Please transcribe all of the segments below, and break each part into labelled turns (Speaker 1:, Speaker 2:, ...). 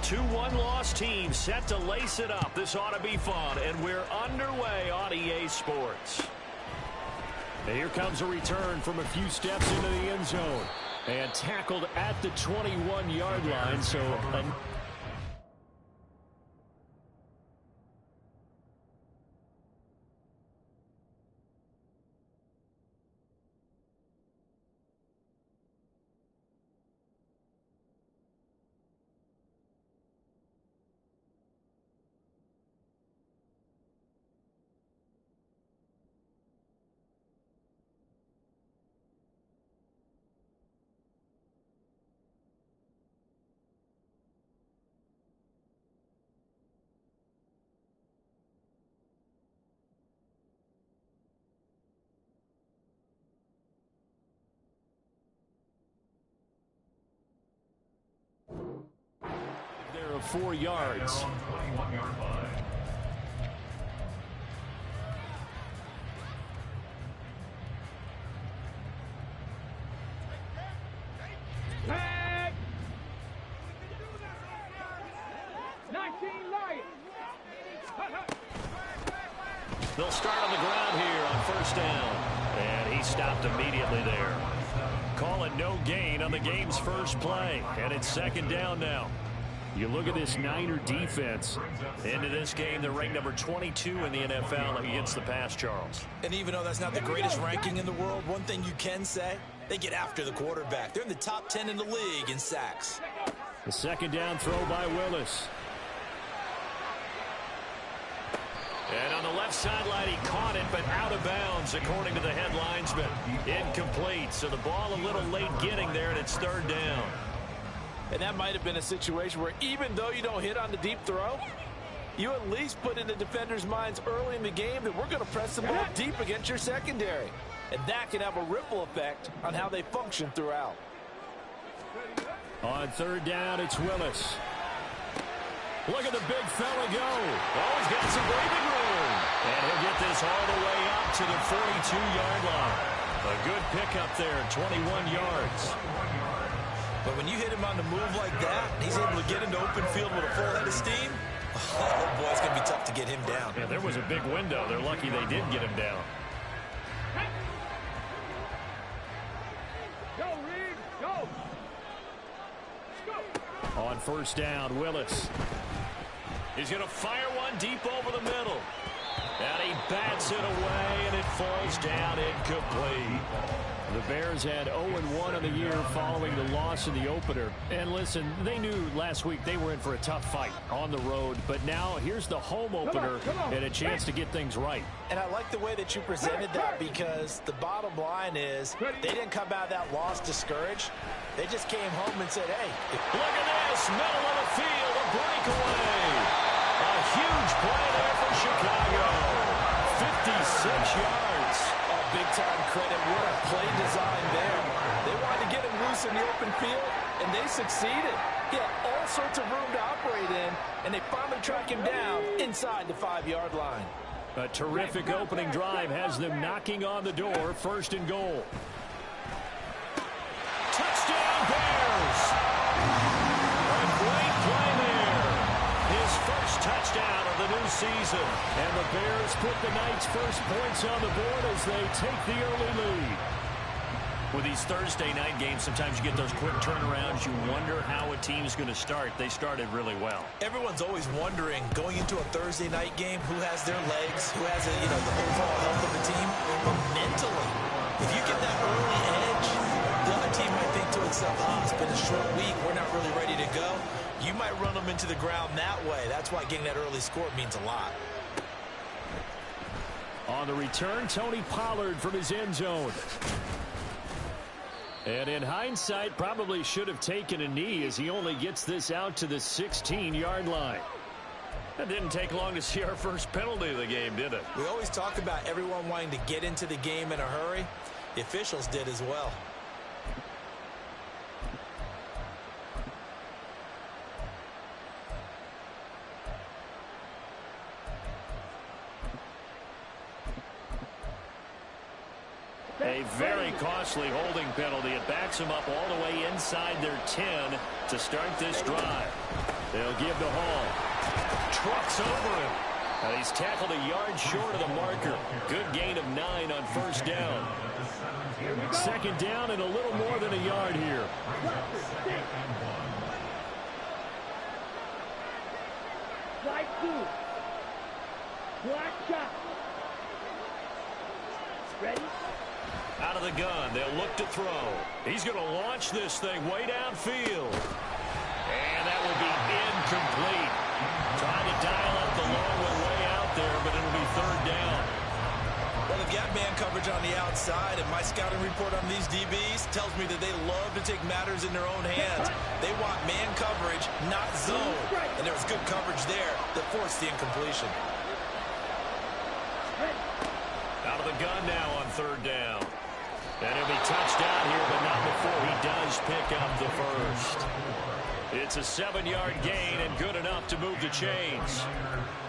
Speaker 1: 2 1-loss teams set to lace it up. This ought to be fun, and we're underway on EA Sports. And here comes a return from a few steps into the end zone. And tackled at the 21-yard line, so... There of 4 yards. They'll start on the ground here on first down. And he stopped immediately there. Calling no gain on the game's first play. And it's second down now. You look at this Niner defense. Into this game, they're ranked number 22 in the NFL against the pass, Charles.
Speaker 2: And even though that's not the greatest ranking in the world, one thing you can say, they get after the quarterback. They're in the top 10 in the league in sacks.
Speaker 1: The second down throw by Willis. And on the left sideline, he caught it, but out of bounds, according to the head linesman. Incomplete, so the ball a little late getting there, and it's third down.
Speaker 3: And that might have been a situation where even though you don't hit on the deep throw, you at least put in the defender's minds early in the game that we're going to press the ball deep against your secondary. And that can have a ripple effect on how they function throughout.
Speaker 1: On third down, it's Willis. Look at the big fella go. Oh, he's got some breathing room. And he'll get this all the way up to the 42-yard line. A good pickup there, 21 yards.
Speaker 2: But when you hit him on the move like that, he's able to get into open field with a full head of steam. Oh, boy, it's going to be tough to get him down.
Speaker 1: Yeah, there was a big window. They're lucky they did get him down.
Speaker 4: Go, Reed, go.
Speaker 1: On first down, Willis. He's going to fire one deep over the middle. And he bats it away, and it falls down incomplete. The Bears had 0-1 on the year following the loss in the opener. And listen, they knew last week they were in for a tough fight on the road. But now here's the home opener and a chance to get things right.
Speaker 3: And I like the way that you presented that, because the bottom line is they didn't come out of that loss discouraged. They just came home and said, hey.
Speaker 1: Look at this, middle of the field, a breakaway. A huge play there for Chicago. 56 yards.
Speaker 3: Big-time credit. What a play design there. They wanted to get him loose in the open field, and they succeeded. He had all sorts of room to operate in, and they finally track him down inside the 5-yard line.
Speaker 1: A terrific opening drive has them knocking on the door. First and goal. Touchdown, Bears! A great play there. His first touchdown of the new season. And the Bears put the Knights' first points on the board as they take the early lead. With these Thursday night games, sometimes you get those quick turnarounds. You wonder how a team's going to start. They started really well.
Speaker 2: Everyone's always wondering, going into a Thursday night game, who has their legs, who has the overall health of the team. But mentally, if you get that early edge, the other team might think to itself, it's been a short week, we're not really ready to go. You might run them into the ground that way. That's why getting that early score means a lot.
Speaker 1: On the return, Tony Pollard from his end zone. And in hindsight, probably should have taken a knee as he only gets this out to the 16-yard line. It didn't take long to see our first penalty of the game, did it?
Speaker 2: We always talk about everyone wanting to get into the game in a hurry. The officials did as well.
Speaker 1: A very costly holding penalty. It backs them up all the way inside their 10 to start this drive. They'll give to Hall. Trucks over him. And he's tackled a yard short of the marker. Good gain of 9 on first down. Second down and a little more than a yard here.
Speaker 4: Slide 2. Black shot. Ready?
Speaker 1: Out of the gun. They'll look to throw. He's going to launch this thing way downfield. And that will be incomplete. Trying to dial up the long one way out there, but it'll be third down.
Speaker 2: Well, they've got man coverage on the outside, and my scouting report on these DBs tells me that they love to take matters in their own hands. They want man coverage, not zone. And there was good coverage there that forced the incompletion.
Speaker 1: Out of the gun now on third down. And he'll be touched down here, but not before he does pick up the first. It's a 7-yard gain and good enough to move the chains.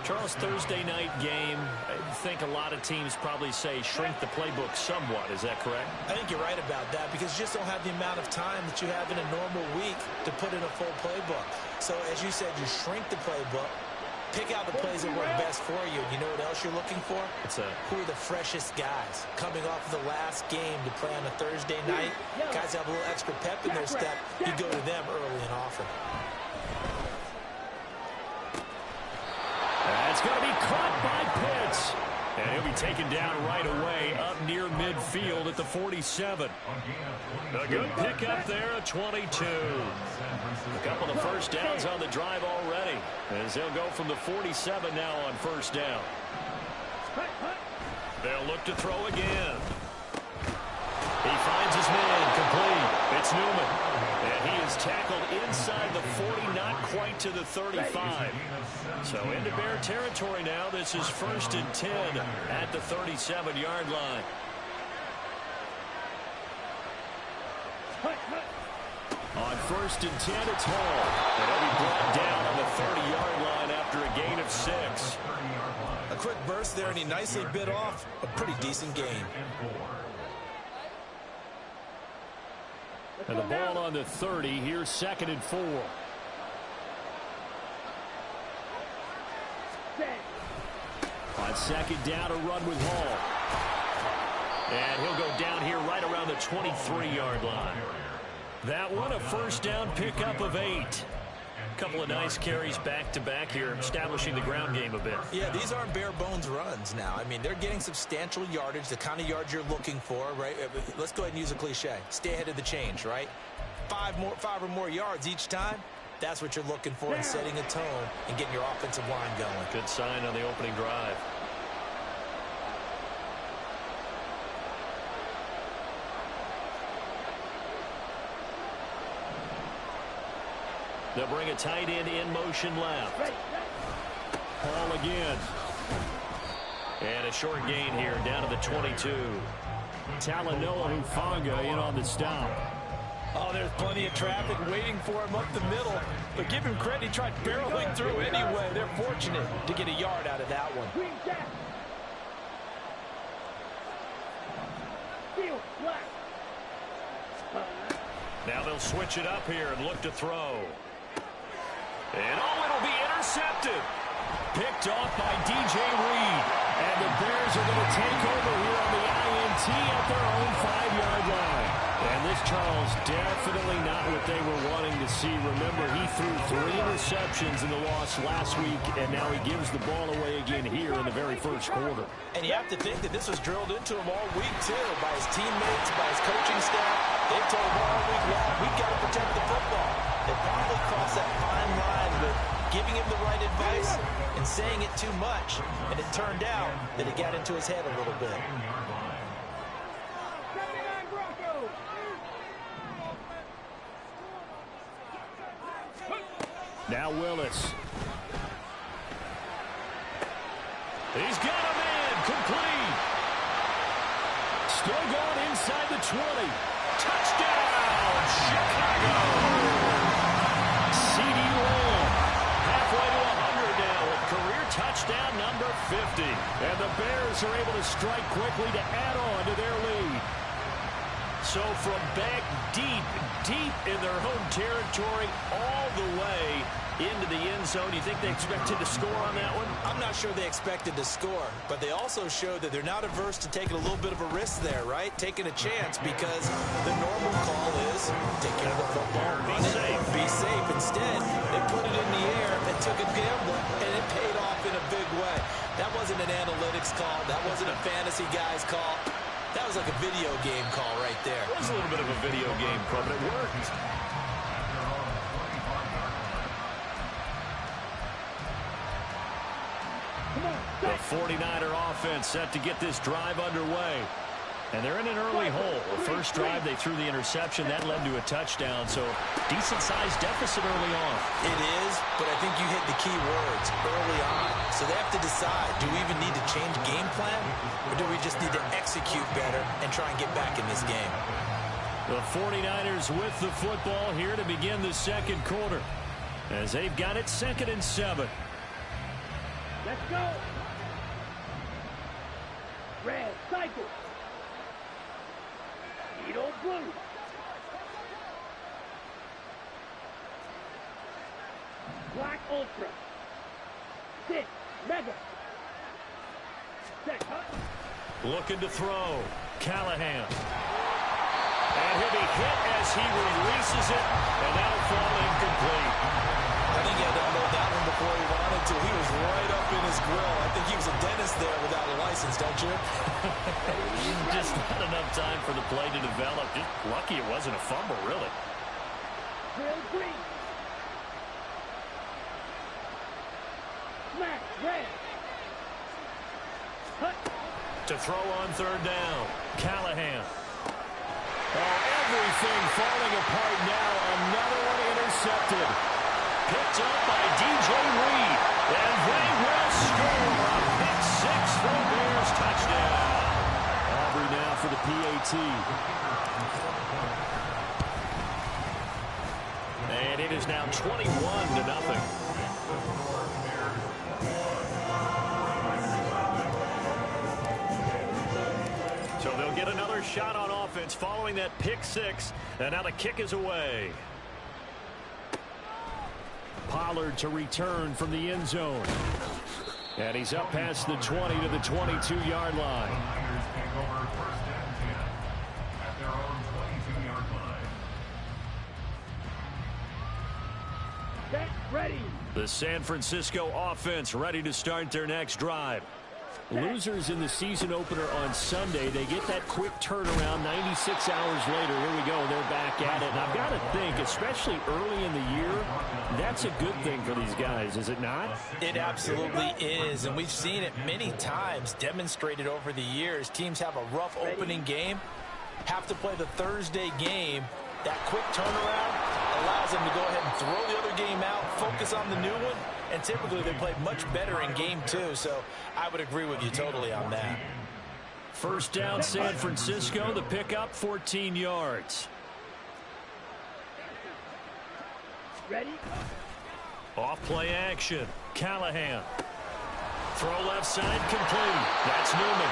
Speaker 1: Charles, Thursday night game, I think a lot of teams probably say shrink the playbook somewhat. Is that correct?
Speaker 2: I think you're right about that because you just don't have the amount of time that you have in a normal week to put in a full playbook. So as you said, you shrink the playbook, pick out the plays that work best for you. And you know what else you're looking for? Who are the freshest guys coming off of the last game to play on a Thursday night? Guys have a little extra pep in their step. You go to them early and often.
Speaker 1: That's going to be caught by Pitts. And he'll be taken down right away up near midfield at the 47. A good pickup there at 22. A couple of first downs on the drive already, as they'll go from the 47 now on first down. They'll look to throw again. He finds his man complete. It's Newman. And he is tackled inside the 40, not quite to the 35. So into Bear territory now. This is 1st and 10 at the 37-yard line. On 1st and 10, it's Hall. And he'll be brought down on the 30-yard line after a gain of 6.
Speaker 2: A quick burst there, and he nicely bit off a pretty decent gain.
Speaker 1: And the ball on the 30. Here's 2nd and 4. On 2nd down, a run with Hall. And he'll go down here right around the 23-yard line. That one, a first down pickup of 8. A couple of nice carries back-to-back here, establishing the ground game a bit.
Speaker 2: Yeah, these aren't bare-bones runs now. I mean, they're getting substantial yardage, the kind of yards you're looking for, right? Let's go ahead and use a cliche. Stay ahead of the change, right? 5 or more yards each time. That's what you're looking for in setting a tone and getting your offensive line going.
Speaker 1: Good sign on the opening drive. They'll bring a tight end in motion left. Hall again. And a short gain here down to the 22. Talanoa Hufanga in on the stop.
Speaker 3: Oh, there's plenty of traffic waiting for him up the middle. But give him credit, he tried barreling through anyway. They're fortunate to get a yard out of that one.
Speaker 1: Now they'll switch it up here and look to throw. And it'll be intercepted. Picked off by DJ Reed. And the Bears are going to take over here on the INT at their own 5-yard line. And this, Charles, definitely not what they were wanting to see. Remember, he threw 3 interceptions in the loss last week, and now he gives the ball away again here in the very first quarter.
Speaker 3: And you have to think that this was drilled into him all week, too, by his teammates, by his coaching staff. They've told him all week long, we've got to protect the football. They probably crossed that fine line with giving him the right advice and saying it too much. And it turned out that it got into his head a little bit.
Speaker 1: Now Willis. He's got a man complete. Still going inside the 20. Touchdown, Chicago. C.D. Lamb halfway to 100 now with career touchdown number 50. And the Bears are able to strike quickly to add on to their lead. So from back deep in their home territory all the way into the end zone. Do you think they expected to score on that one?
Speaker 2: I'm not sure they expected to score, but they also showed that they're not averse to taking a little bit of a risk there, right? Taking a chance, because the normal call is take care of the football, run it, be safe. Instead, they put it in the air and took a gamble, and it paid off in a big way. That wasn't an analytics call. That wasn't a fantasy guy's call. That was like a video game call right there.
Speaker 1: It was a little bit of a video game call, but it worked. The 49er offense set to get this drive underway. And they're in an early hole. The first drive, they threw the interception. That led to a touchdown. So, decent-sized deficit early on.
Speaker 2: It is, but I think you hit the key words early on. So they have to decide, do we even need to change game plan? Or do we just need to execute better and try and get back in this game?
Speaker 1: The 49ers with the football here to begin the second quarter. As they've got it 2nd and 7.
Speaker 4: Let's go. Red, cycle. Edo blue. Black ultra. 6, mega. Set, cut.
Speaker 1: Looking to throw. Callahan. And he'll be hit as he releases it. And that'll fall incomplete.
Speaker 2: I think he had to unload that one before he wanted to. He was right up in his grill. I think he was a dentist there without a license, don't you?
Speaker 1: Just not enough time for the play to develop. Just lucky it wasn't a fumble, really.
Speaker 4: Drill green. Smash, red. Cut.
Speaker 1: To throw on 3rd down. Callahan. Oh, everything falling apart now. Another one intercepted. Picked up by DJ Reed. And they will score. A pick 6 for the Bears. Touchdown. Aubrey now for the PAT. And it is now 21-0. So they'll get another shot on offense following that pick 6. And now the kick is away. Pollard to return from the end zone. And he's up past the 20 to the 22-yard line.
Speaker 4: Set, ready.
Speaker 1: The San Francisco offense ready to start their next drive. Losers in the season opener on Sunday. They get that quick turnaround 96 hours later. Here we go. They're back at it. And I've got to think, especially early in the year, that's a good thing for these guys, is it not?
Speaker 2: It absolutely is. And we've seen it many times demonstrated over the years. Teams have a rough opening game, have to play the Thursday game. That quick turnaround allows them to go ahead and throw the other game out, focus on the new one, and typically they play much better in game 2. So I would agree with you totally on that.
Speaker 1: First down, San Francisco. The pickup, 14 yards.
Speaker 4: Ready.
Speaker 1: Off play action. Callahan. Throw left side complete. That's Newman.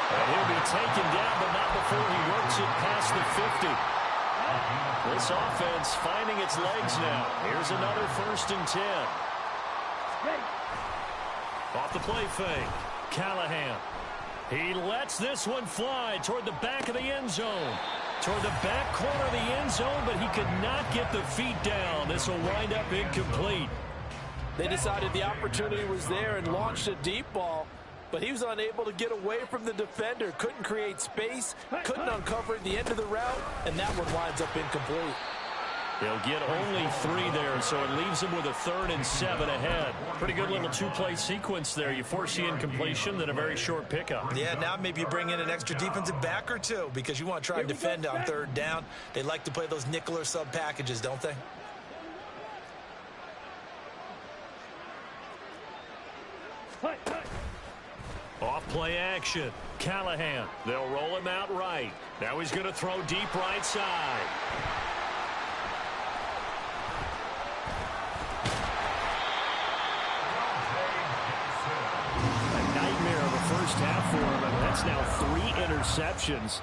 Speaker 1: And he'll be taken down, but not before he works it past the 50. This offense finding its legs now. Here's another 1st and 10.
Speaker 4: Ready.
Speaker 1: Off the play fake. Callahan. He lets this one fly toward the back of the end zone. Toward the back corner of the end zone, but he could not get the feet down. This will wind up incomplete.
Speaker 3: They decided the opportunity was there and launched a deep ball, but he was unable to get away from the defender. Couldn't create space, couldn't uncover the end of the route, and that one winds up incomplete.
Speaker 1: They'll get only 3 there, so it leaves them with a 3rd and 7 ahead. Pretty good little 2-play sequence there. You force the incompletion, then a very short pickup.
Speaker 2: Yeah, now maybe you bring in an extra defensive back or 2 because you want to try and defend on 3rd down. They like to play those nickel or sub packages, don't they?
Speaker 1: Off play action. Callahan. They'll roll him out right. Now he's going to throw deep right side. First half for him, and that's now 3 interceptions.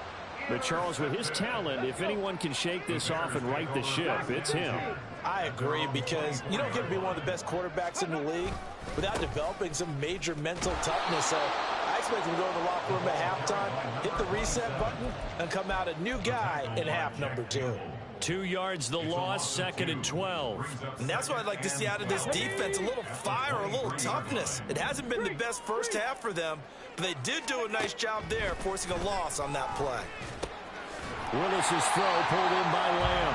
Speaker 1: But Charles, with his talent, if anyone can shake this off and right the ship, it's him.
Speaker 2: I agree, because you don't get to be one of the best quarterbacks in the league without developing some major mental toughness. So I expect him to go in the locker room at halftime, hit the reset button, and come out a new guy in half number 2.
Speaker 1: 2 yards the loss, 2nd and 12.
Speaker 2: And that's what I'd like to see out of this defense, a little fire, a little toughness. It hasn't been the best first half for them, but they did do a nice job there, forcing a loss on that play.
Speaker 1: Willis's throw pulled in by Lamb.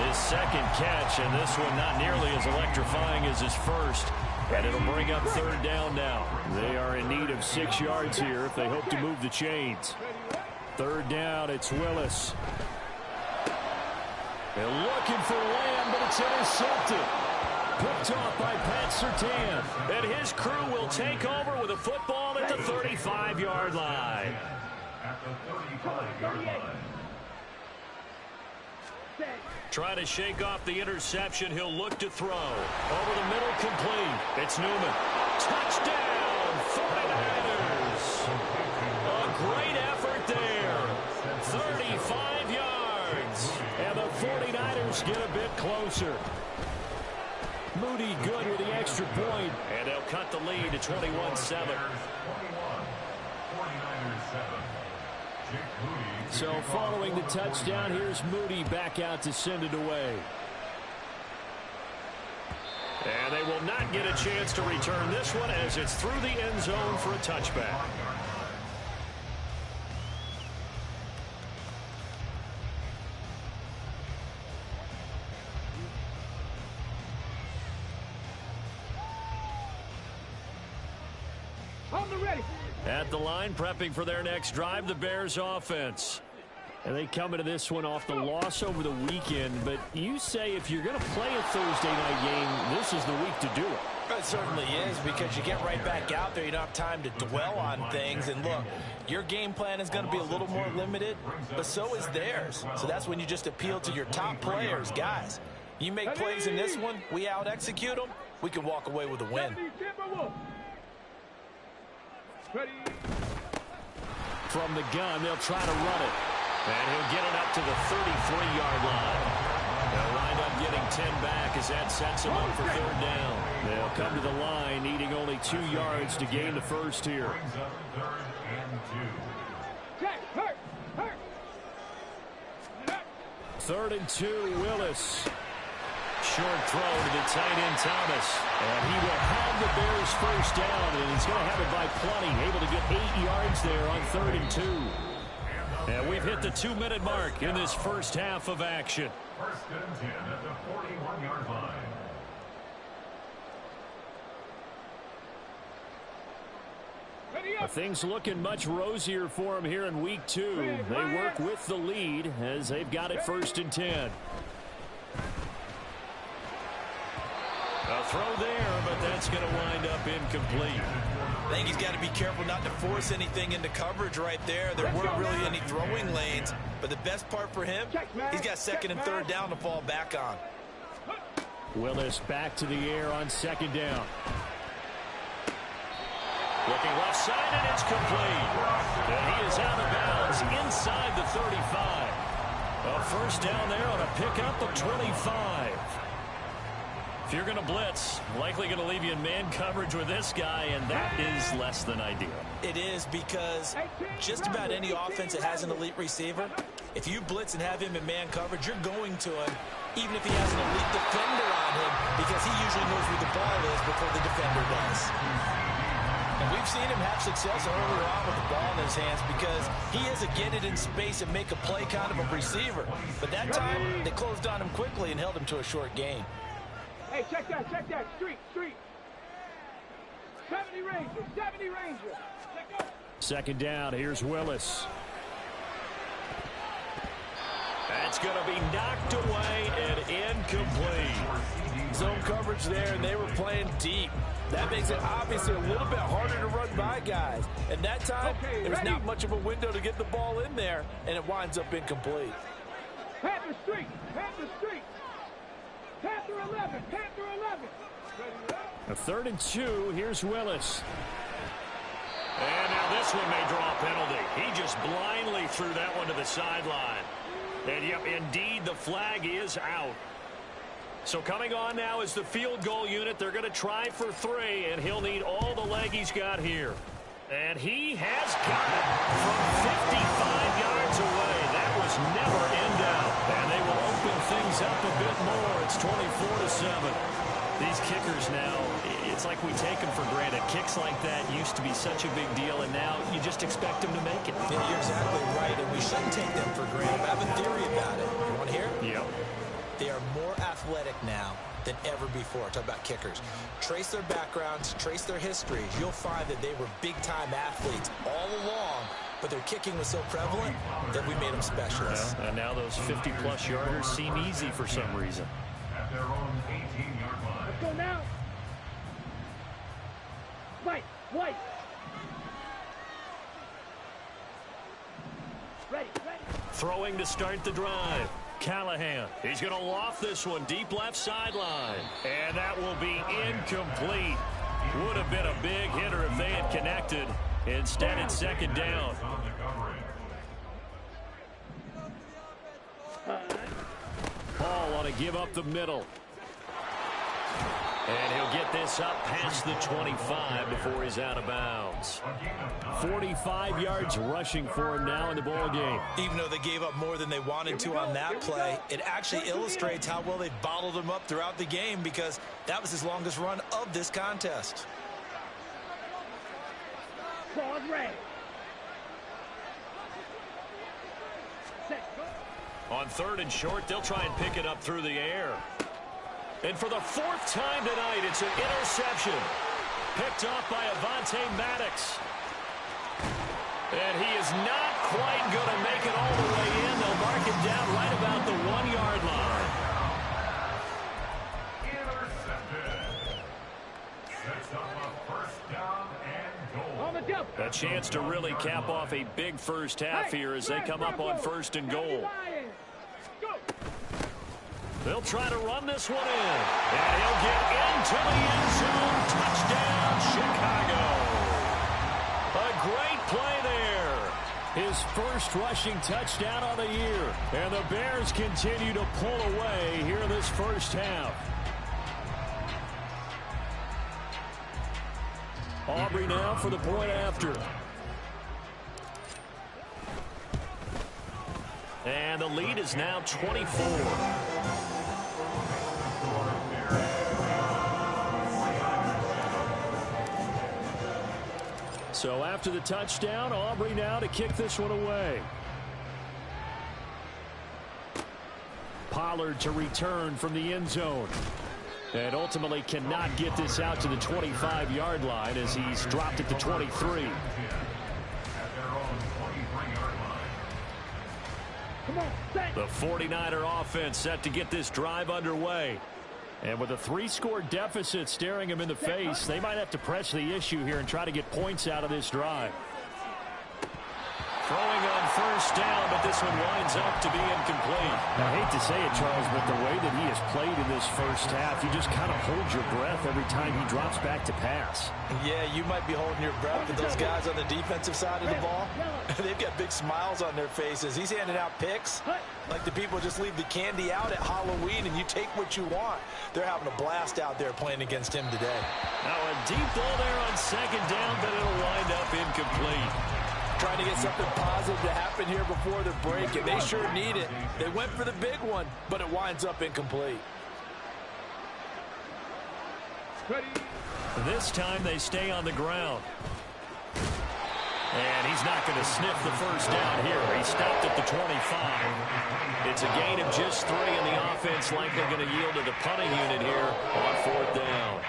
Speaker 1: His second catch, and this one not nearly as electrifying as his first. And it'll bring up 3rd down now. They are in need of 6 yards here if they hope to move the chains. 3rd down, it's Willis. They're looking for Lamb, but it's intercepted. Picked off by Pat Surtain. And his crew will take over with a football at the 35-yard line. Trying to shake off the interception. He'll look to throw. Over the middle, complete. It's Newman. Touchdown, 49ers. A great effort there. 35 yards. And the 49ers get a bit closer. Moody good with the extra point. And they'll cut the lead to 21-7. So following the touchdown, here's Moody back out to send it away. And they will not get a chance to return this one as it's through the end zone for a touchback. At the line, prepping for their next drive, the Bears offense. And they come into this one off the loss over the weekend. But you say if you're going to play a Thursday night game, this is the week to do it.
Speaker 2: It certainly is, because you get right back out there. You don't have time to dwell on things. And look, your game plan is going to be a little more limited, but so is theirs. So that's when you just appeal to your top players. Guys, you make plays in this one, we out-execute them, we can walk away with a win.
Speaker 1: From the gun, they'll try to run it. And he'll get it up to the 33-yard line. They'll wind up getting 10 back as that sets them up for 3rd down. They'll come to the line, needing only 2 yards to gain the first here. 3rd and 2, Willis. Short throw to the tight end, Thomas. And he will have the Bears first down, and he's going to have it by plenty. Able to get 8 yards there on 3rd and 2. And we've hit the 2-minute mark in this first half of action.
Speaker 5: 1st and 10 at the 41-yard line.
Speaker 1: Things looking much rosier for them here in week 2. They work with the lead as they've got it 1st and 10. A throw there, but that's going to wind up incomplete.
Speaker 2: I think he's got to be careful not to force anything into coverage right there. There weren't really any throwing lanes, but the best part for him, he's got 2nd and 3rd down to fall back on.
Speaker 1: Willis back to the air on 2nd down. Looking left side, and it's complete. And he is out of bounds inside the 35. A first down there on a pickup of 25. If you're going to blitz, likely going to leave you in man coverage with this guy, and that is less than ideal.
Speaker 2: It is, because just about any offense that has an elite receiver, if you blitz and have him in man coverage, you're going to him, even if he has an elite defender on him, because he usually knows where the ball is before the defender does. And we've seen him have success earlier on with the ball in his hands, because he is a get it in space and make a play kind of a receiver. But that time, they closed on him quickly and held him to a short gain.
Speaker 4: Hey, check that, street. 70 Ranger. Check out.
Speaker 1: 2nd down, here's Willis. That's going to be knocked away and incomplete.
Speaker 3: Zone coverage there, and they were playing deep. That makes it obviously a little bit harder to run by guys. And that time, there's not much of a window to get the ball in there, and it winds up incomplete.
Speaker 4: Panther Street. Panther 11.
Speaker 1: A 3rd and 2, here's Willis. And now this one may draw a penalty. He just blindly threw that one to the sideline. And yep, indeed, the flag is out. So coming on now is the field goal unit. They're going to try for 3, and he'll need all the leg he's got here. And he has got it from 55 yards away. That was never in doubt. And they will open things up a bit more. It's 24-7. These kickers now, it's like we take them for granted. Kicks like that used to be such a big deal, and now you just expect them to make it.
Speaker 2: Yeah, you're exactly right, and we shouldn't take them for granted. I have a theory about it. You want to hear it?
Speaker 1: Yep.
Speaker 2: They are more athletic now than ever before. Talk about kickers. Trace their backgrounds, trace their histories. You'll find that they were big-time athletes all along, but their kicking was so prevalent that we made them specialists.
Speaker 1: Yeah, and now those 50-plus yarders seem easy for some reason.
Speaker 5: At their own 18-yard line.
Speaker 4: Let's go now. White. Ready.
Speaker 1: Throwing to start the drive. Callahan. He's going to loft this one deep left sideline. And that will be incomplete. Would have been a big hitter if they had connected. Instead, it's second down. Paul ought to give up the middle. And he'll get this up past the 25 before he's out of bounds. 45 yards rushing for him now in the ball game.
Speaker 2: Even though they gave up more than they wanted to on that play, it actually illustrates how well they bottled him up throughout the game, because that was his longest run of this contest.
Speaker 4: Pause, red.
Speaker 1: On 3rd and short, they'll try and pick it up through the air. And for the 4th time tonight, it's an interception. Picked off by Avonte Maddox. And he is not quite going to make it all the way in. They'll mark it down right about the 1-yard line.
Speaker 5: Intercepted. Sets up a first down and goal.
Speaker 4: On the jump.
Speaker 1: A chance to really cap off a big first half here as they come up on 1st and goal. They'll try to run this one in. And he'll get into the end zone. Touchdown, Chicago. A great play there. His first rushing touchdown of the year. And the Bears continue to pull away here in this first half. Aubrey now for the point after. And the lead is now 24. So after the touchdown, Aubrey now to kick this one away. Pollard to return from the end zone. And ultimately cannot get this out to the 25-yard line as he's dropped at the 23. The 49er offense set to get this drive underway. And with a 3-score deficit staring him in the face, they might have to press the issue here and try to get points out of this drive. Throwing on first down, but this one winds up to be incomplete. I hate to say it, Charles, but the way that he has played in this first half, you just kind of hold your breath every time he drops back to pass.
Speaker 2: Yeah, you might be holding your breath, but those guys on the defensive side of the ball, they've got big smiles on their faces. He's handing out picks like the people just leave the candy out at Halloween and you take what you want. They're having a blast out there playing against him today.
Speaker 1: Now a deep ball there on second down, but it'll wind up incomplete.
Speaker 3: Trying to get something positive to happen here before the break, and they sure need it. They went for the big one, but it winds up incomplete.
Speaker 4: Ready.
Speaker 1: This time they stay on the ground. And he's not going to sniff the first down here. He stopped at the 25. It's a gain of just 3, and the offense likely going to yield to the punting unit here on 4th down.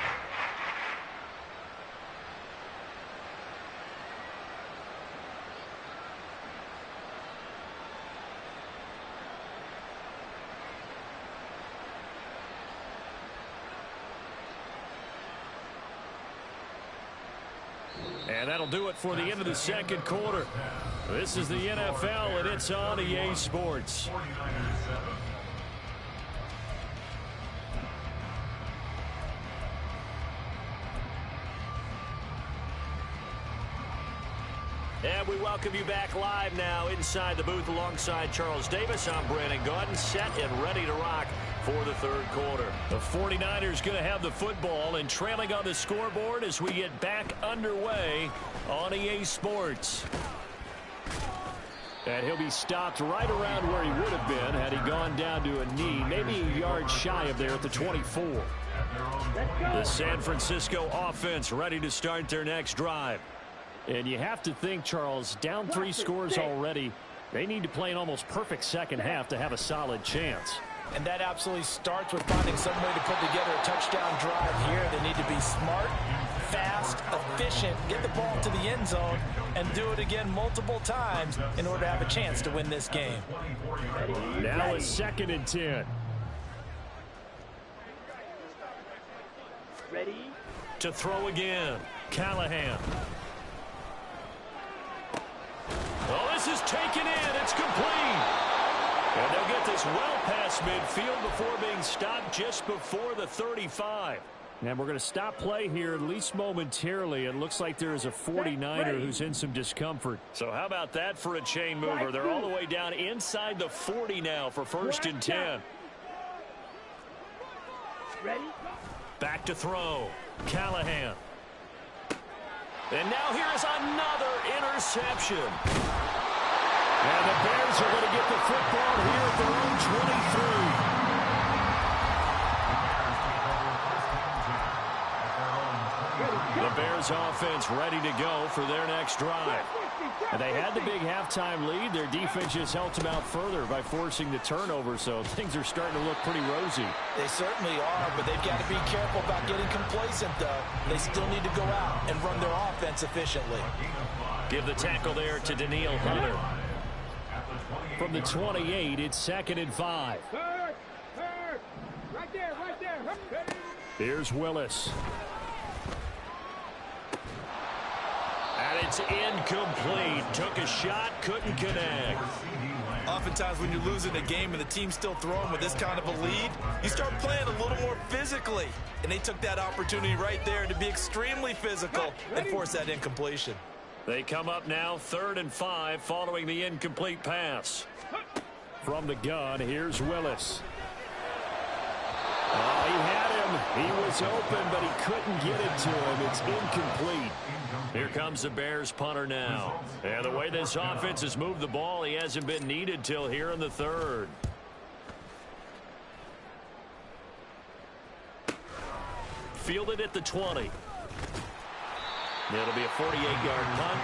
Speaker 1: And that'll do it for the end of the second quarter. This is the NFL, and it's on EA Sports. And we welcome you back live now inside the booth alongside Charles Davis. I'm Brandon Gaudin, set and ready to rock for the third quarter. The 49ers going to have the football and trailing on the scoreboard as we get back underway on EA Sports. And he'll be stopped right around where he would have been had he gone down to a knee, maybe a yard shy of there at the 24. The San Francisco offense ready to start their next drive. And you have to think, Charles, down 3 scores already. They need to play an almost perfect second half to have a solid chance.
Speaker 3: And that absolutely starts with finding some way to put together a touchdown drive here. They need to be smart, fast, efficient, get the ball to the end zone, and do it again multiple times in order to have a chance to win this game.
Speaker 1: Now it's 2nd and 10.
Speaker 4: Ready?
Speaker 1: To throw again, Callahan. Oh, this is taken in. It's complete. And they'll get this well past midfield before being stopped just before the 35. And we're going to stop play here, at least momentarily. It looks like there is a 49er who's in some discomfort. So how about that for a chain mover? They're all the way down inside the 40 now for 1st and 10.
Speaker 4: Ready?
Speaker 1: Back to throw. Callahan. And now here is another interception. And the Bears are going to get the football here at their own 23. The Bears offense ready to go for their next drive. And they had the big halftime lead. Their defense just helped them out further by forcing the turnover, so things are starting to look pretty rosy.
Speaker 3: They certainly are, but they've got to be careful about getting complacent, though. They still need to go out and run their offense efficiently.
Speaker 1: Give the tackle there to Danielle Hunter. From the 28, it's 2nd and 5.
Speaker 4: Third. Right there.
Speaker 1: Here's Willis. And it's incomplete. Took a shot, couldn't connect.
Speaker 2: Oftentimes when you're losing a game and the team's still throwing with this kind of a lead, you start playing a little more physically. And they took that opportunity right there to be extremely physical and force that incompletion.
Speaker 1: They come up now 3rd and 5 following the incomplete pass. From the gun, here's Willis. Oh, he had him. He was open, but he couldn't get it to him. It's incomplete. Here comes the Bears punter now. And the way this offense has moved the ball, he hasn't been needed till here in the 3rd. Fielded at the 20. It'll be a 48-yard punt.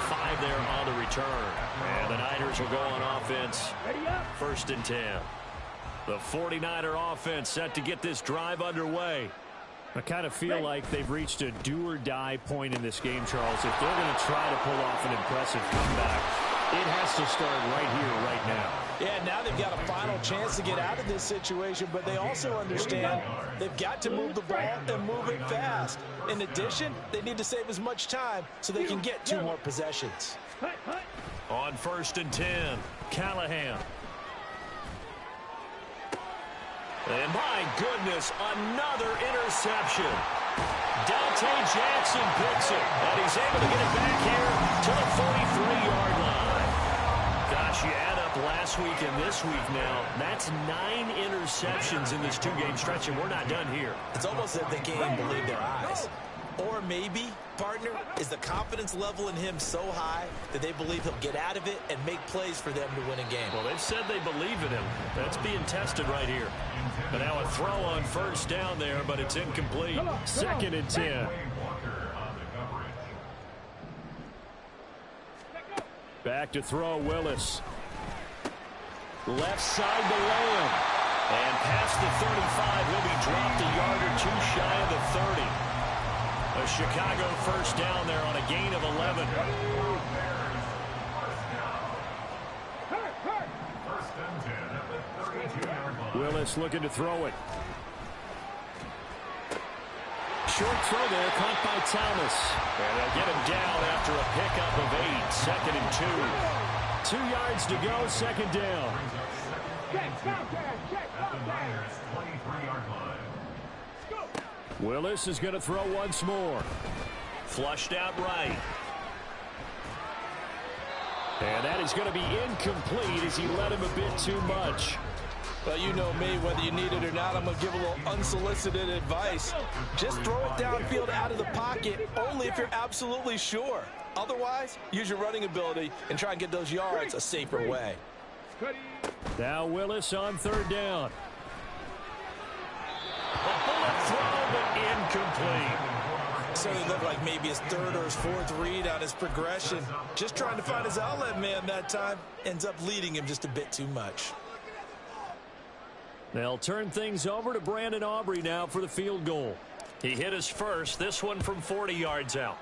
Speaker 1: 5 there on the return. And the Niners will go on offense. 1st and 10. The 49er offense set to get this drive underway. I kind of feel like they've reached a do-or-die point in this game, Charles. If they're going to try to pull off an impressive comeback, it has to start right here, right now.
Speaker 3: Yeah, now they've got a final chance to get out of this situation, but they also understand they've got to move the ball and move it fast. In addition, they need to save as much time so they can get 2 more possessions.
Speaker 1: On 1st and 10, Callahan. And my goodness, another interception. Dante Jackson picks it, and he's able to get it back here to the 43-yard line. Gosh, you add up last week and this week now, that's 9 interceptions in this 2-game stretch, and we're not done here.
Speaker 2: It's almost as if they can't even believe their eyes. Or maybe, partner, is the confidence level in him so high that they believe he'll get out of it and make plays for them to win a game.
Speaker 1: Well, they've said they believe in him. That's being tested right here. But now a throw on 1st down there, but it's incomplete. 2nd and 10. Back to throw, Willis. Left side to Lamb. And past the 35, he'll be dropped a yard or 2 shy of the 30. A Chicago 1st down there on a gain of 11. Willis looking to throw it. Short throw there, caught by Thomas. And they'll get him down after a pickup of 8. 2nd and 2. 2 yards to go, 2nd down. Willis is going to throw once more. Flushed out right. And that is going to be incomplete as he led him a bit too much.
Speaker 3: Well, you know me, whether you need it or not, I'm going to give a little unsolicited advice. Just throw it downfield out of the pocket, only if you're absolutely sure. Otherwise, use your running ability and try and get those yards a safer way.
Speaker 1: Now Willis on third down. A bullet throw, but incomplete.
Speaker 2: Certainly looked like maybe his third or his fourth read on his progression. Just trying to find his outlet man that time. Ends up leading him just a bit too much.
Speaker 1: They'll turn things over to Brandon Aubrey now for the field goal. He hit his first, this one from 40 yards out.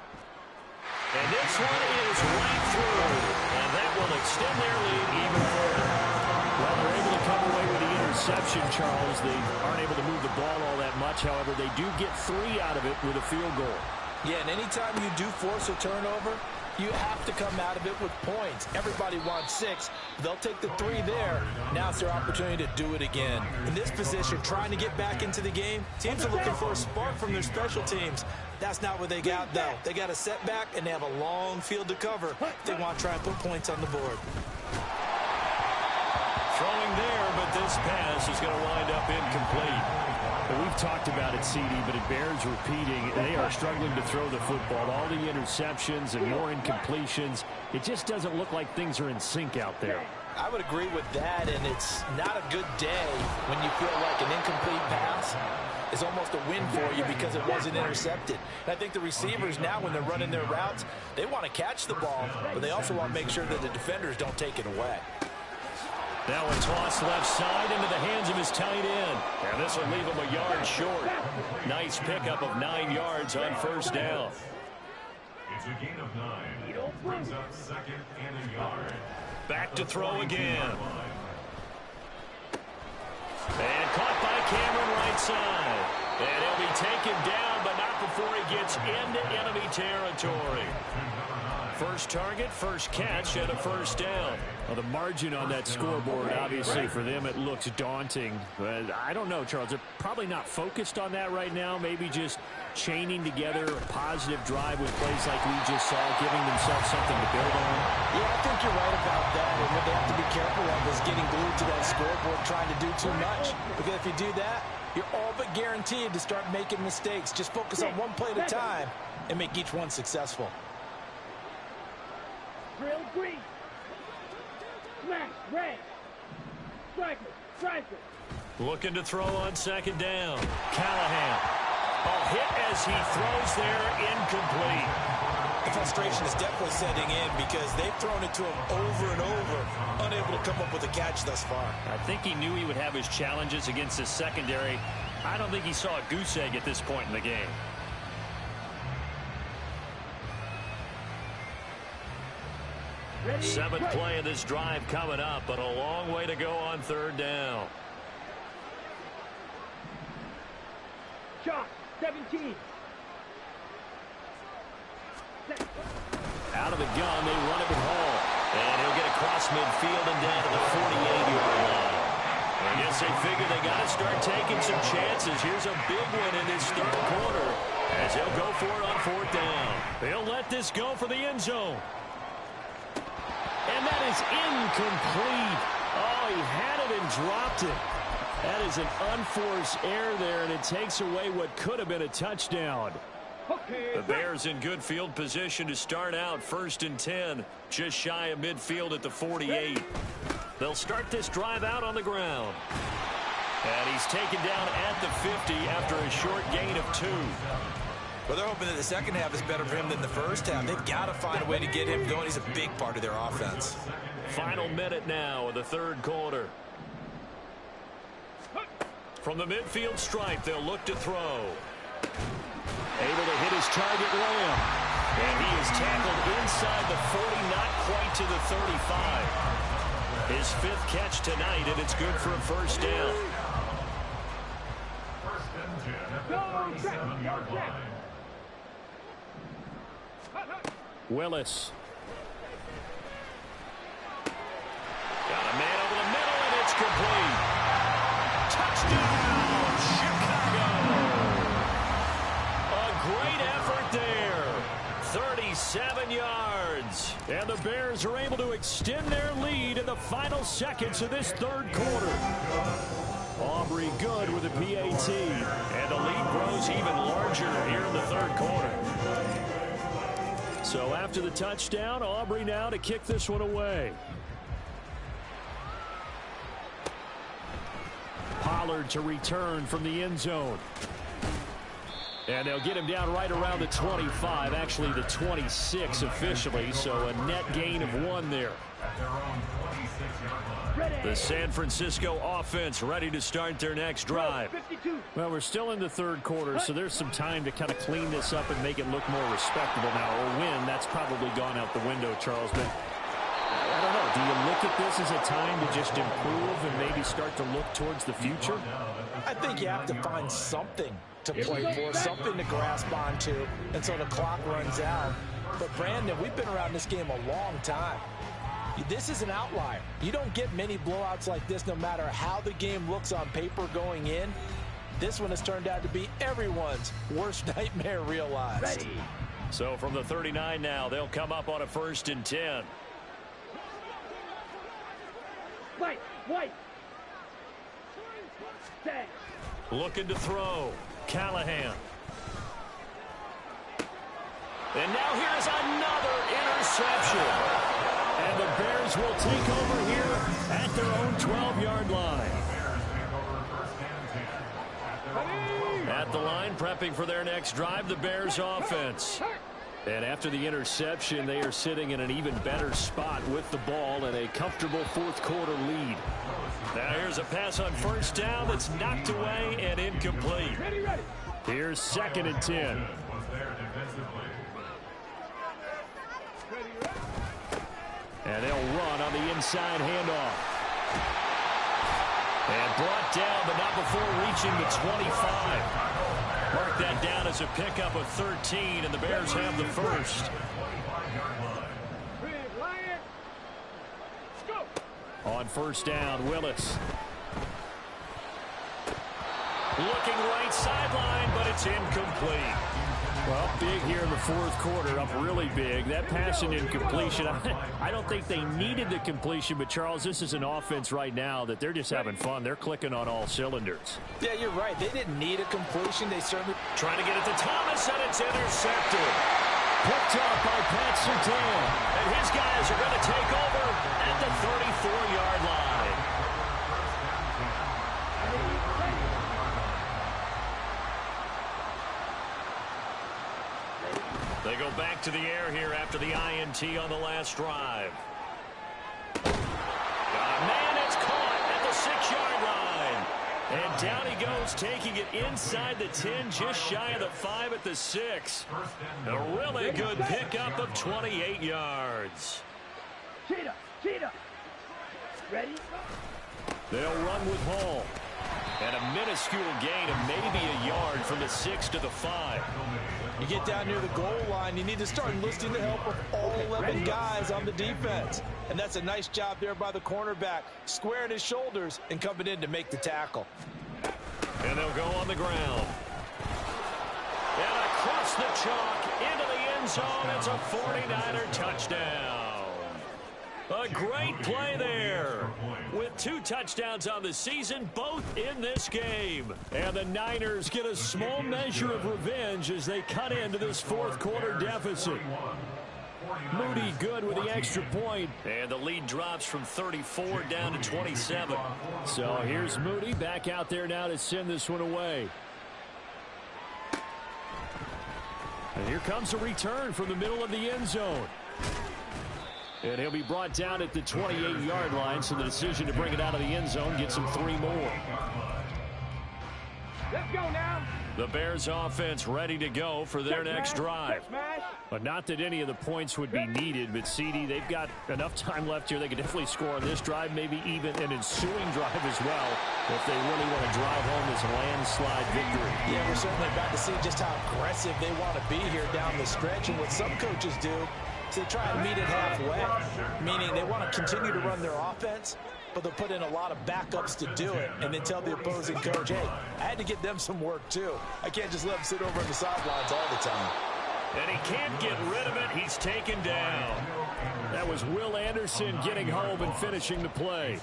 Speaker 1: And this one is right through. And that will extend their lead even further. Well, they're able to come away with the interception, Charles. They aren't able to move the ball all that much. However, they do get 3 out of it with a field goal.
Speaker 2: Yeah, and anytime you do force a turnover, you have to come out of it with points. Everybody wants 6. They'll take the 3 there. Now it's their opportunity to do it again. In this position, trying to get back into the game, teams are looking for a spark from their special teams. That's not what they got, though. They got a setback, and they have a long field to cover if they want to try and put points on the board.
Speaker 1: Throwing there, but this pass is going to wind up incomplete. Well, we've talked about it, CD, but it bears repeating. They are struggling to throw the football. All the interceptions and more incompletions. It just doesn't look like things are in sync out there.
Speaker 3: I would agree with that, and it's not a good day when you feel like an incomplete pass is almost a win for you because it wasn't intercepted. And I think the receivers now, when they're running their routes, they want to catch the ball, but they also want to make sure that the defenders don't take it away.
Speaker 1: Now a toss left side into the hands of his tight end. And this will leave him a yard short. Nice pickup of 9 yards on first down.
Speaker 5: It's a gain of 9. Brings up second and a yard.
Speaker 1: Back to throw again. And caught by Cameron right side. And he'll be taken down, but not before he gets into enemy territory. First target, first catch, and a first down. Well, the margin on that scoreboard, obviously, for them, it looks daunting. But I don't know, Charles. They're probably not focused on that right now. Maybe just chaining together a positive drive with plays like we just saw, giving themselves something to build on.
Speaker 3: Yeah, I think you're right about that. And what they have to be careful of is getting glued to that scoreboard, trying to do too much. Because if you do that, you're all but guaranteed to start making mistakes. Just focus on one play at a time and make each one successful.
Speaker 4: Drill green. Smash red. Striker.
Speaker 1: Looking to throw on second down. Callahan. A hit as he throws there, incomplete.
Speaker 2: The frustration is definitely setting in because they've thrown it to him over and over, unable to come up with a catch thus far.
Speaker 1: I think he knew he would have his challenges against his secondary. I don't think he saw a goose egg at this point in the game.
Speaker 4: Ready,
Speaker 1: 7th play of this drive coming up, but a long way to go on third down.
Speaker 4: Shot 17.
Speaker 1: Out of the gun, they run it with Hall. And he'll get across midfield and down to the 48-yard line. I guess they figure they got to start taking some chances. Here's a big one in this third quarter as he'll go for it on 4th down. They'll let this go for the end zone. And that is incomplete. Oh, he had it and dropped it. That is an unforced error there, and it takes away what could have been a touchdown.
Speaker 4: Okay.
Speaker 1: The Bears in good field position to start out 1st and 10, just shy of midfield at the 48. They'll start this drive out on the ground. And he's taken down at the 50 after a short gain of 2.
Speaker 2: Well, they're hoping that the second half is better for him than the first half. They've got to find a way to get him going. He's a big part of their offense.
Speaker 1: Final minute now of the third quarter. From the midfield stripe, they'll look to throw. Able to hit his target, Lamb. And he is tackled inside the 40, not quite to the 35. His 5th catch tonight, and it's good for a first down.
Speaker 5: First and 10 at the 37-yard line.
Speaker 1: Willis. Got a man over the middle, and it's complete. Touchdown, Chicago! A great effort there. 37 yards. And the Bears are able to extend their lead in the final seconds of this third quarter. Aubrey good with a PAT. And the lead grows even larger here in the third quarter. So after the touchdown, Aubrey now to kick this one away. Pollard to return from the end zone. And they'll get him down right around the 25, actually the 26 officially, so a net gain of 1 there. The San Francisco offense ready to start their next drive. Well, we're still in the third quarter, so there's some time to kind of clean this up and make it look more respectable now. Or win, that's probably gone out the window, Charles. But I don't know. Do you look at this as a time to just improve and maybe start to look towards the future?
Speaker 2: I think you have to find something to play for, something to grasp onto until the clock runs out. But, Brandon, we've been around this game a long time. This is an outlier. You don't get many blowouts like this no matter how the game looks on paper going in. This one has turned out to be everyone's worst nightmare realized.
Speaker 4: Ready.
Speaker 1: So from the 39 now, they'll come up on a 1st and 10.
Speaker 4: White. Set.
Speaker 1: Looking to throw. Callahan. And now here's another interception. And the Bears will take over here at their own 12-yard line. At the line, prepping for their next drive, the Bears offense. And after the interception, they are sitting in an even better spot with the ball and a comfortable fourth quarter lead. Now here's a pass on 1st down that's knocked away and incomplete. Here's 2nd and 10. And they'll run on the inside handoff. And brought down, but not before reaching the 25. Mark that down as a pickup of 13, and the Bears have the first. On 1st down, Willis. Looking right sideline, but it's incomplete. Well, big here in the fourth quarter, up really big. That pass and incompletion, I don't think they needed the completion, but Charles, this is an offense right now that they're just having fun. They're clicking on all cylinders.
Speaker 2: Yeah, you're right. They didn't need a completion. They certainly...
Speaker 1: Trying to get it to Thomas, and it's intercepted. Picked up by Pat Surtain. And his guys are going to take over at the 34-yard line. They go back to the air here after the INT on the last drive. Man, it's caught at the 6-yard line. And down he goes, taking it inside the 10, just shy of the 5 at the 6. A really good pickup of 28 yards.
Speaker 4: Cheetah. Ready?
Speaker 1: They'll run with Hall. And a minuscule gain of maybe a yard from the 6 to the 5.
Speaker 2: You get down near the goal line, you need to start enlisting the help of all 11 guys on the defense. And that's a nice job there by the cornerback, squaring his shoulders and coming in to make the tackle.
Speaker 1: And they'll go on the ground. And across the chalk into the end zone, it's a 49er touchdown. A great play there. With 2 touchdowns on the season, both in this game. And the Niners get a small measure of revenge as they cut into this fourth quarter deficit. Moody good with the extra point. And the lead drops from 34 down to 27. So here's Moody back out there now to send this one away. And here comes a return from the middle of the end zone. And he'll be brought down at the 28-yard line, so the decision to bring it out of the end zone gets him 3 more.
Speaker 4: Let's go now.
Speaker 1: The Bears offense ready to go for their next drive. But not that any of the points would be needed, but CD, they've got enough time left here. They could definitely score on this drive, maybe even an ensuing drive as well, if they really want to drive home this landslide victory.
Speaker 2: Yeah, we're certainly about to see just how aggressive they want to be here down the stretch. And what some coaches do is they try and meet it halfway, meaning they want to continue to run their offense, but they'll put in a lot of backups to do it, and then tell the opposing coach, hey, I had to get them some work too. I can't just let them sit over on the sidelines all the time.
Speaker 1: And he can't get rid of it. He's taken down. That was Will Anderson getting home and finishing the play.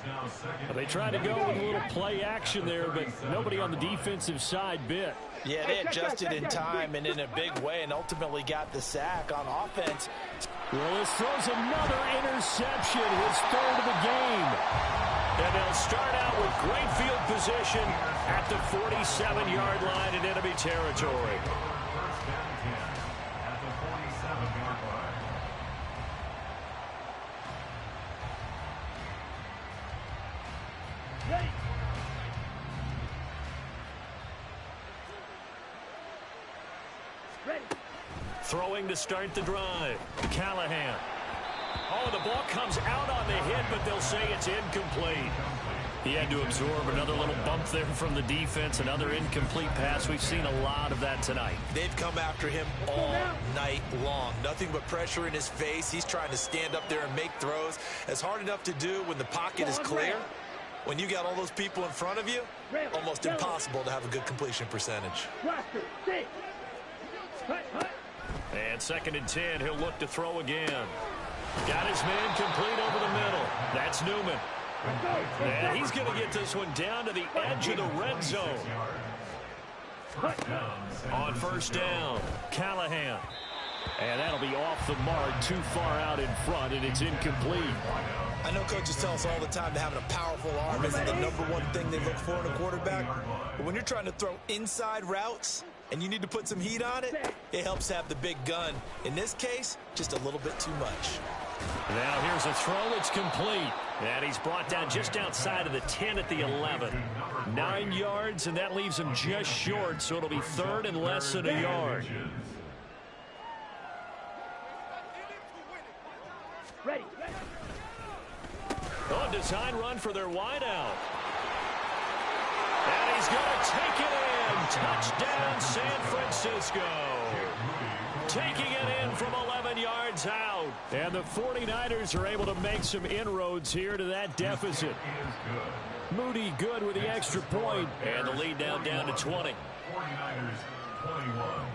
Speaker 1: They tried to go with a little play action there, but nobody on the defensive side bit.
Speaker 3: Yeah, they adjusted in time and in a big way and ultimately got the sack on offense.
Speaker 1: Willis throws another interception, his third of the game. And they'll start out with great field position at the 47-yard line in enemy territory.
Speaker 4: Ready. Ready.
Speaker 1: Throwing to start the drive. Callahan. Oh, the ball comes out on the hit, but they'll say it's incomplete. He had to absorb another little bump there from the defense, another incomplete pass. We've seen a lot of that tonight.
Speaker 2: They've come after him all night long. Nothing but pressure in his face. He's trying to stand up there and make throws. It's hard enough to do when the pocket is clear. When you got all those people in front of you, almost impossible to have a good completion percentage.
Speaker 4: Roster, stay. Hut, hut.
Speaker 1: And 2nd and 10, he'll look to throw again. Got his man complete over the middle. That's Newman. And he's going to get this one down to the edge of the red zone. On 1st down, Callahan. And that'll be off the mark, too far out in front, and it's incomplete.
Speaker 2: I know coaches tell us all the time that having a powerful arm isn't the #1 thing they look for in a quarterback. But when you're trying to throw inside routes and you need to put some heat on it, it helps have the big gun. In this case, just a little bit too much.
Speaker 1: Now here's a throw. It's complete. And he's brought down just outside of the 10 at the 11. 9 yards, and that leaves him just short, so it'll be 3rd and less than a yard.
Speaker 4: Ready.
Speaker 1: On design run for their wideout. And he's going to take it in. Touchdown, San Francisco. Taking it in from 11 yards out. And the 49ers are able to make some inroads here to that deficit. Moody good with the extra point. And the lead now down to 20.
Speaker 5: 49ers 21.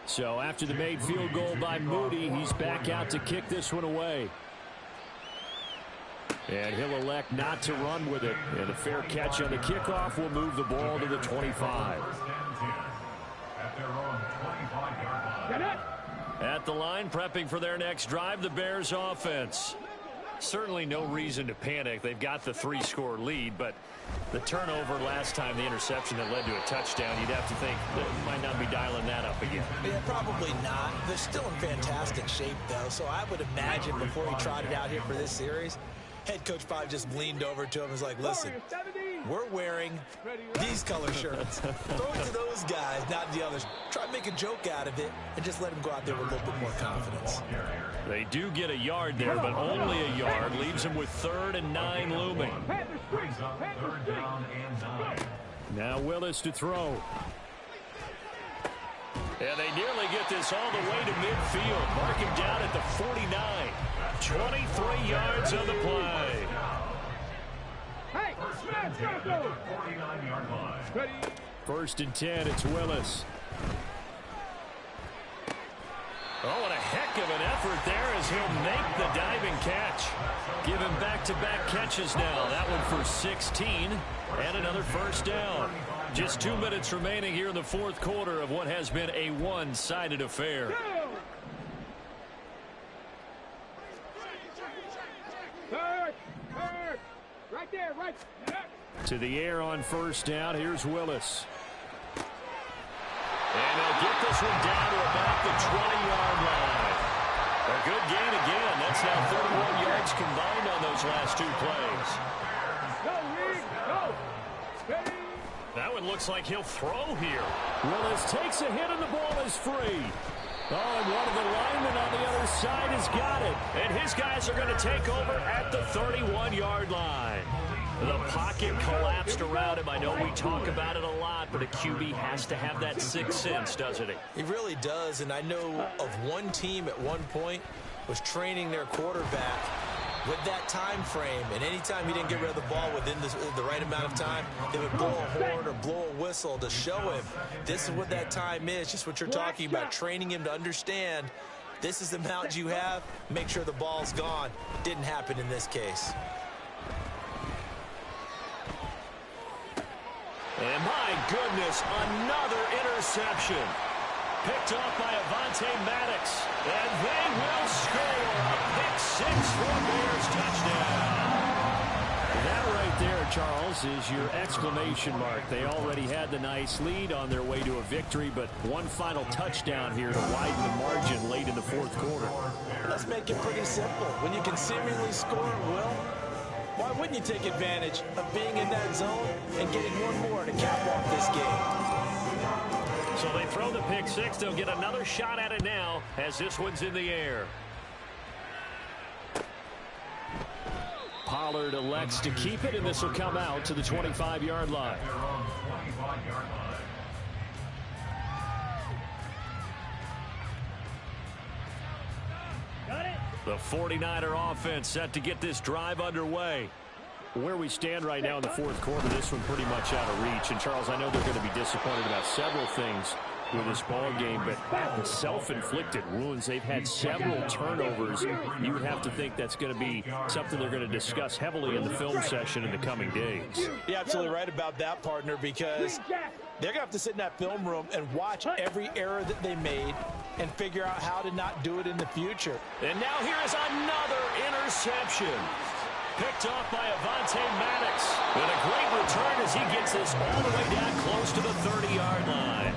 Speaker 1: So after the made field goal by Moody, he's back out to kick this one away. And he'll elect not to run with it. And a fair catch on the kickoff will move the ball to the 25.
Speaker 5: At their own 25-yard line.
Speaker 1: At the line, prepping for their next drive, the Bears offense. Certainly no reason to panic. They've got the 3-score lead, but the turnover last time, the interception that led to a touchdown, you'd have to think that you might not be dialing that up again.
Speaker 2: Yeah, probably not. They're still in fantastic shape, though, so I would imagine before he trotted out here for this series, head coach probably just leaned over to him and was like, listen, we're wearing these color shirts. Throw it to those guys, not the others. Try to make a joke out of it and just let them go out there with a little bit more confidence.
Speaker 1: They do get a yard there, but only a yard. Leaves them with 3rd and 9 looming.
Speaker 5: Brings up 3rd down and 9.
Speaker 1: Now Willis to throw. And they nearly get this all the way to midfield. Mark him down at the 49. 23 yards on the play.
Speaker 4: Hey, let's go.
Speaker 5: 49-yard line.
Speaker 4: Ready.
Speaker 1: 1st and 10, it's Willis. Oh, and a heck of an effort there as he'll make the diving catch. Give him back-to-back catches now. That one for 16 and another 1st down. Just 2 minutes remaining here in the 4th quarter of what has been a one-sided affair.
Speaker 4: Third. Right there, right.
Speaker 1: To the air on 1st down. Here's Willis. And they'll get this one down to about the 20-yard line. A good gain again. That's now 31 yards combined on those last 2 plays.
Speaker 4: Go, Reed, go. Ready.
Speaker 1: That one looks like he'll throw here. Willis takes a hit and the ball is free. Oh, and one of the linemen on the other side has got it. And his guys are going to take over at the 31-yard line. The pocket collapsed around him. I know we talk about it a lot, but a QB has to have that sixth sense, doesn't he?
Speaker 2: He really does, and I know of one team at one point was training their quarterback with that time frame, and anytime he didn't get rid of the ball within the right amount of time, they would blow a horn or blow a whistle to show him this is what that time is, just what you're talking about, training him to understand this is the amount you have, make sure the ball's gone. Didn't happen in this case.
Speaker 1: And my goodness, another interception. Picked off by Avonte Maddox. And they will score a pick-6 for Bears touchdown. That right there, Charles, is your exclamation mark. They already had the nice lead on their way to a victory, but one final touchdown here to widen the margin late in the fourth quarter.
Speaker 2: Let's make it pretty simple. When you can seemingly score at will, why wouldn't you take advantage of being in that zone and getting one more to cap off this game?
Speaker 1: So they throw the pick-6. They'll get another shot at it now as this one's in the air. Pollard elects to keep it, and this will come out to the 25-yard line. The 49er offense set to get this drive underway. Where we stand right now in the fourth quarter, this one pretty much out of reach. And, Charles, I know they're going to be disappointed about several things with this ball game, but the self-inflicted wounds, they've had several turnovers. You would have to think that's going to be something they're going to discuss heavily in the film session in the coming days.
Speaker 2: You're absolutely right about that, partner, because they're going to have to sit in that film room and watch every error that they made and figure out how to not do it in the future.
Speaker 1: And now here is another interception. Picked off by Avonte Maddox. And a great return as he gets this all the way down close to the 30-yard line.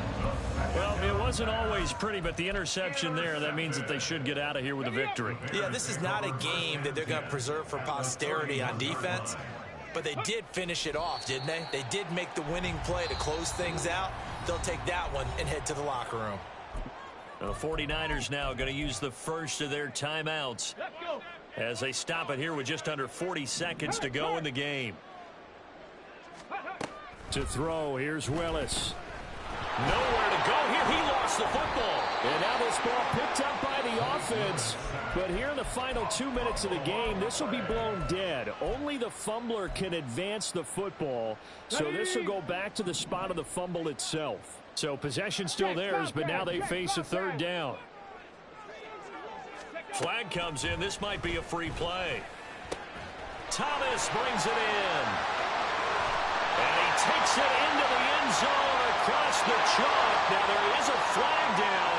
Speaker 1: Well, it wasn't always pretty, but the interception there, that means that they should get out of here with a victory.
Speaker 2: Yeah, this is not a game that they're going to preserve for posterity on defense, but they did finish it off, didn't they? They did make the winning play to close things out. They'll take that one and head to the locker room.
Speaker 1: The 49ers now going to use the first of their timeouts as they stop it here with just under 40 seconds to go in the game. To throw, here's Willis. Nowhere to go here. He lost the football. And now this ball picked up by the offense. But here in the final 2 minutes of the game, this will be blown dead. Only the fumbler can advance the football. So this will go back to the spot of the fumble itself. So possession still theirs, but now they face a third down. Flag comes in. This might be a free play. Thomas brings it in. And he takes it into the end zone across the chalk. Now there is a flag down,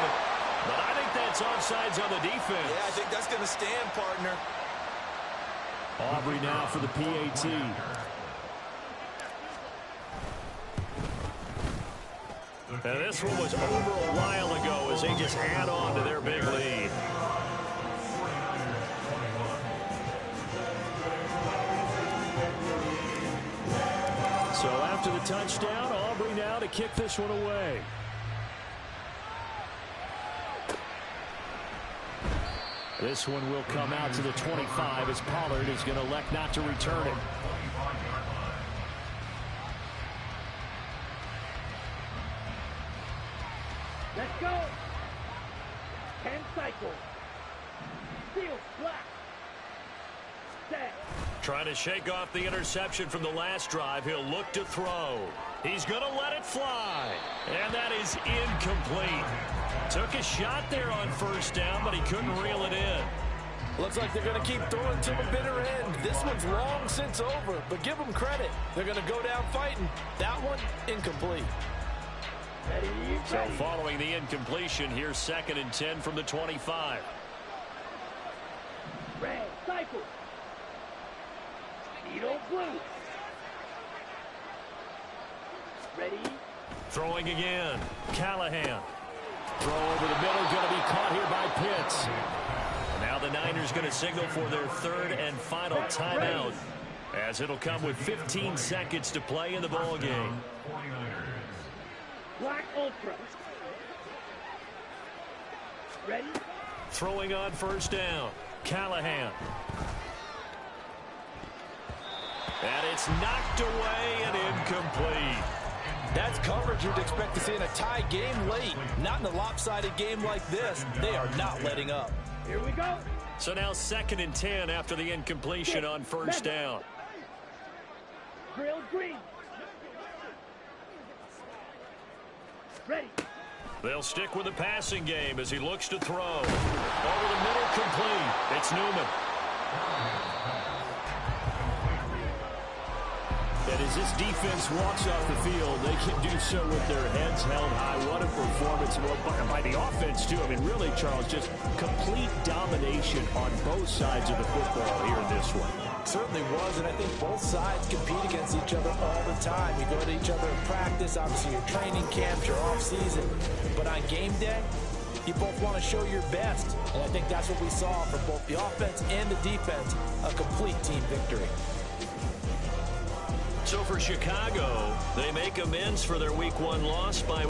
Speaker 1: but I think that's offsides on the defense.
Speaker 2: Yeah, I think that's going to stand, partner.
Speaker 1: Aubrey now for the PAT. And this one was over a while ago as they just add on to their big lead. So after the touchdown, Aubrey now to kick this one away. This one will come out to the 25 as Pollard is going to elect not to return it.
Speaker 4: Let's go. 10 cycles. Seal flat. Set.
Speaker 1: Trying to shake off the interception from the last drive. He'll look to throw. He's going to let it fly. And that is incomplete. Took a shot there on first down, but he couldn't reel it in.
Speaker 3: Looks like they're going to keep throwing to the bitter end. This one's long since over, but give them credit. They're going to go down fighting. That one, incomplete.
Speaker 4: Ready,
Speaker 1: So following the incompletion, here's 2nd and 10 from the 25.
Speaker 4: Red cycle. Needle blue. Ready.
Speaker 1: Throwing again. Callahan. Throw over the middle, going to be caught here by Pitts. Now the Niners going to signal for their 3rd and final timeout, as it'll come with 15 seconds to play in the ball game.
Speaker 4: Black Ultra. Ready.
Speaker 1: Throwing on first down. Callahan. And it's knocked away and incomplete.
Speaker 3: That's coverage you'd expect to see in a tie game late. Not in a lopsided game like this. They are not letting up.
Speaker 4: Here we go.
Speaker 1: So now 2nd and 10 after the incompletion on first down.
Speaker 4: Drill green. Ready.
Speaker 1: They'll stick with the passing game as he looks to throw. Over the middle, complete. It's Newman.
Speaker 6: And as this defense walks off the field, they can do so with their heads held high. What a performance by the offense, too. I mean, really, Charles, just complete domination on both sides of the football here in this one.
Speaker 3: Certainly was, and I think both sides compete against each other all the time. You go to each other in practice, obviously your training camps, your off-season. But on game day, you both want to show your best. And I think that's what we saw from both the offense and the defense, a complete team victory.
Speaker 1: So for Chicago, they make amends for their Week 1 loss by